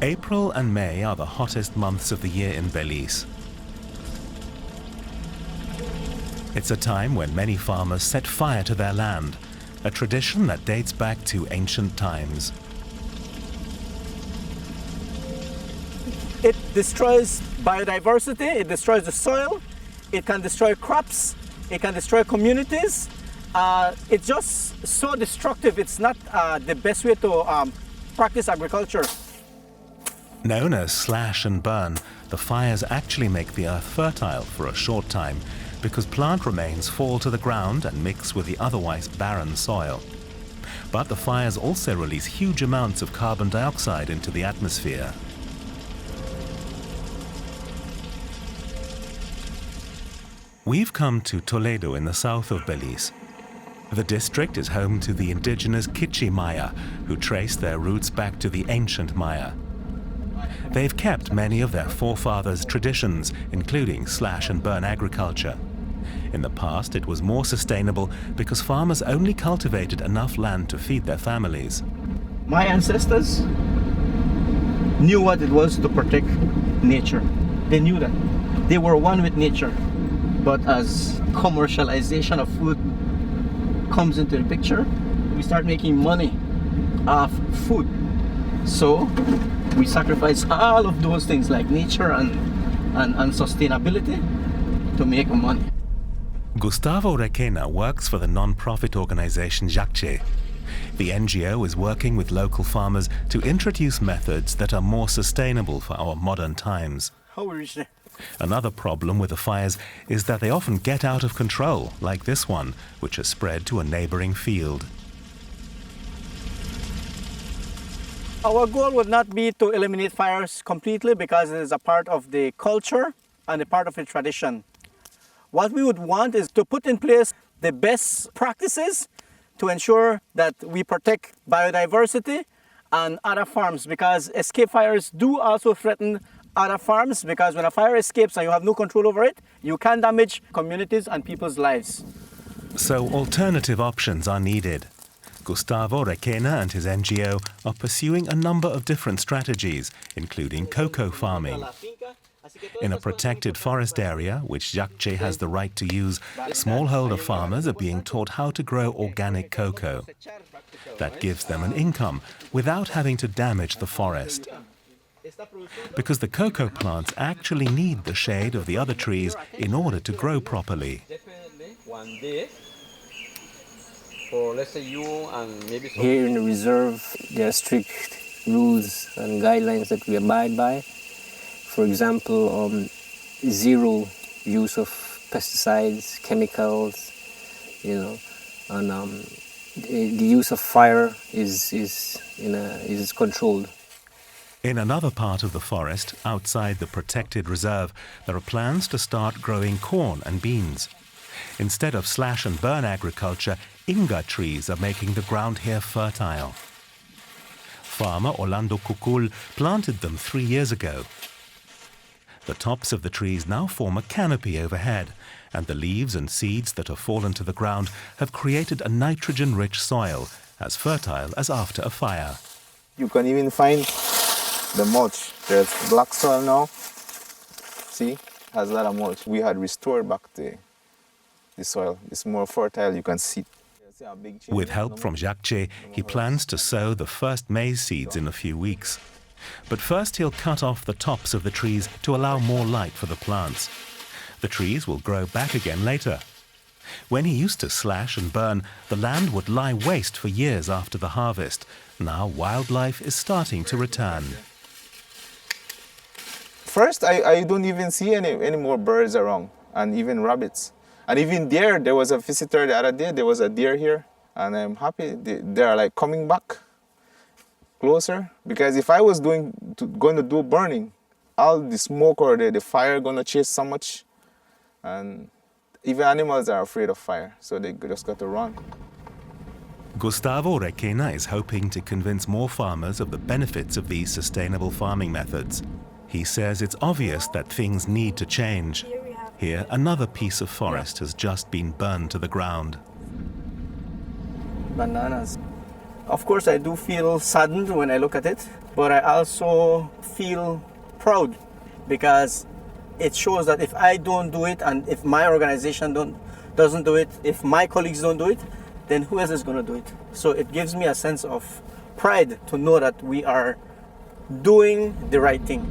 April and May are the hottest months of the year in Belize. It's a time when many farmers set fire to their land, a tradition that dates back to ancient times. It destroys biodiversity, it destroys the soil, it can destroy crops, it can destroy communities. It's just so destructive. It's not the best way to practice agriculture. Known as slash and burn, the fires actually make the earth fertile for a short time because plant remains fall to the ground and mix with the otherwise barren soil. But the fires also release huge amounts of carbon dioxide into the atmosphere. We've come to Toledo in the south of Belize. The district is home to the indigenous Kichi Maya, who trace their roots back to the ancient Maya. They've kept many of their forefathers' traditions, including slash and burn agriculture. In the past, it was more sustainable because farmers only cultivated enough land to feed their families. My ancestors knew what it was to protect nature. They knew that. They were one with nature. But as commercialization of food comes into the picture, we start making money off food. So we sacrifice all of those things like nature and sustainability to make money. Gustavo Requena works for the non-profit organization Jacche. The NGO is working with local farmers to introduce methods that are more sustainable for our modern times. How we reach there? Another problem with the fires is that they often get out of control, like this one, which has spread to a neighboring field. Our goal would not be to eliminate fires completely because it is a part of the culture and a part of the tradition. What we would want is to put in place the best practices to ensure that we protect biodiversity and other farms, because escape fires do also threaten other farms, because when a fire escapes and you have no control over it, you can damage communities and people's lives. So alternative options are needed. Gustavo Requena and his NGO are pursuing a number of different strategies, including cocoa farming. In a protected forest area, which Jacche has the right to use, smallholder farmers are being taught how to grow organic cocoa. That gives them an income without having to damage the forest. Because the cocoa plants actually need the shade of the other trees in order to grow properly. Here in the reserve, there are strict rules and guidelines that we abide by. For example, zero use of pesticides, chemicals, and the use of fire is controlled. In another part of the forest, outside the protected reserve, there are plans to start growing corn and beans. Instead of slash and burn agriculture, inga trees are making the ground here fertile. Farmer Orlando Kukul planted them 3 years ago. The tops of the trees now form a canopy overhead, and the leaves and seeds that have fallen to the ground have created a nitrogen-rich soil, as fertile as after a fire. You can even find the mulch. There's black soil now. See, has a lot of mulch. We had restored back the soil. It's more fertile, you can see. With help from Jacche, he plans to sow the first maize seeds in a few weeks. But first he'll cut off the tops of the trees to allow more light for the plants. The trees will grow back again later. When he used to slash and burn, the land would lie waste for years after the harvest. Now wildlife is starting to return. First, I don't even see any more birds around, and even rabbits. And even deer, there was a visitor the other day, there was a deer here, and I'm happy they are like coming back closer, because if I was going to do burning, all the smoke or the fire gonna chase so much, and even animals are afraid of fire, so they just got to run. Gustavo Requena is hoping to convince more farmers of the benefits of these sustainable farming methods. He says it's obvious that things need to change. Here, another piece of forest has just been burned to the ground. Bananas. Of course, I do feel saddened when I look at it, but I also feel proud because it shows that if I don't do it and if my organization doesn't do it, if my colleagues don't do it, then who else is going to do it? So it gives me a sense of pride to know that we are doing the right thing.